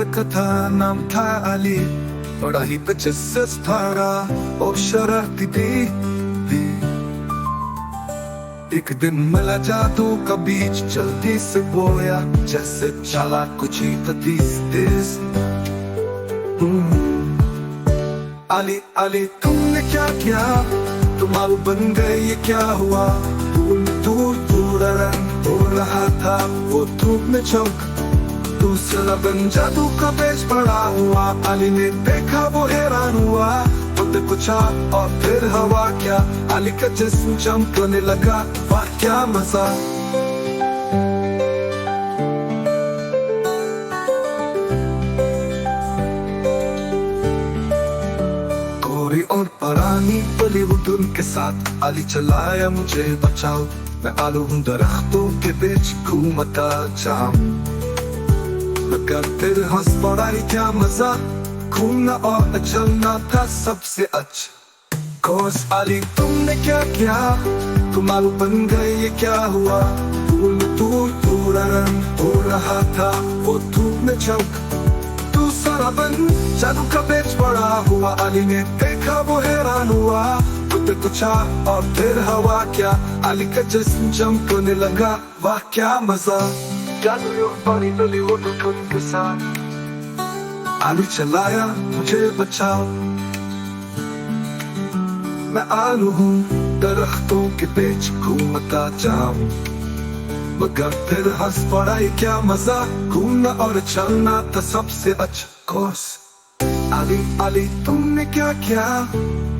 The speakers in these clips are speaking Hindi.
लड़का था, नाम था अली। पढ़ाई पे जस्स था और शरारती भी। एक दिन मिला जादू का बीच, जल्दी से बोया जैसे चला कुछ ही तेज। अली अली तुमने क्या किया, तुम आलू बन गए, ये क्या हुआ? दूर पूरा रंग हो रहा था वो धूप में चमक। दूसरा बन जादू का पेज पड़ा हुआ। अली ने देखा वो हैरान हुआ, खुद पूछा और फिर हवा क्या? अली का जिस्म चमकने लगा, वाह क्या मजा। गोरी और परानी बॉलीवुड उनके साथ। अली चलाया मुझे बचाओ, मैं आलू हूँ दरख्तों के बीच घूमता जाऊं। मगर फिर हंस पड़ा, क्या मजा, घूमना और चलना था सबसे अच्छा कोर्स। अली तुमने क्या किया, तुम आलू बन गए, ये क्या हुआ? दूर पूरा रंग हो रहा था वो धूप में चमक। दूसरा बन जादू का पेज पड़ा हुआ। अली ने देखा वो हैरान हुआ, खुद पूछा और फिर हवा क्या? अली का जिस्म चमकने लगा, वाह क्या मजा। जादू और बॉलीवुड उनके साथ। अली चलाया मुझे बचाओ, मैं आलू हूँ दरख्तों के बीच घूमता जाऊं। मगर फिर हंस पड़ा, क्या मजा, घूमना और चलना था सबसे अच्छा कोर्स। अली अली तुमने क्या किया,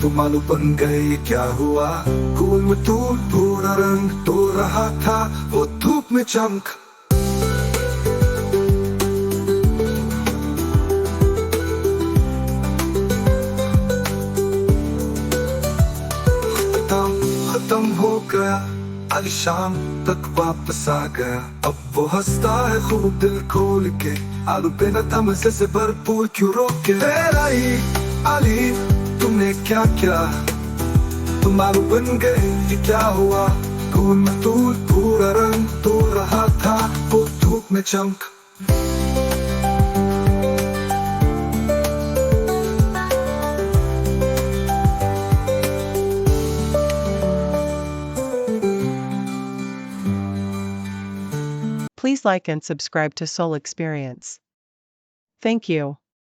तुम आलू बन गए, ये क्या हुआ? फूल में दूर पूरा रंग तो रहा था वो धूप में चमक। खत्म हो गया, अली शाम तक वापस आ गया। अब वो हंसता है खूब दिल खोल के, आलू बिना था मजे से भरपूर क्यों रोके। तेरा ही अली तुमने क्या किया, तुम आलू बन गए, ये क्या हुआ? धूल में दूर पूरा रंग तो रहा था वो धूप में चमक। Please like and subscribe to Soul Experience. Thank you.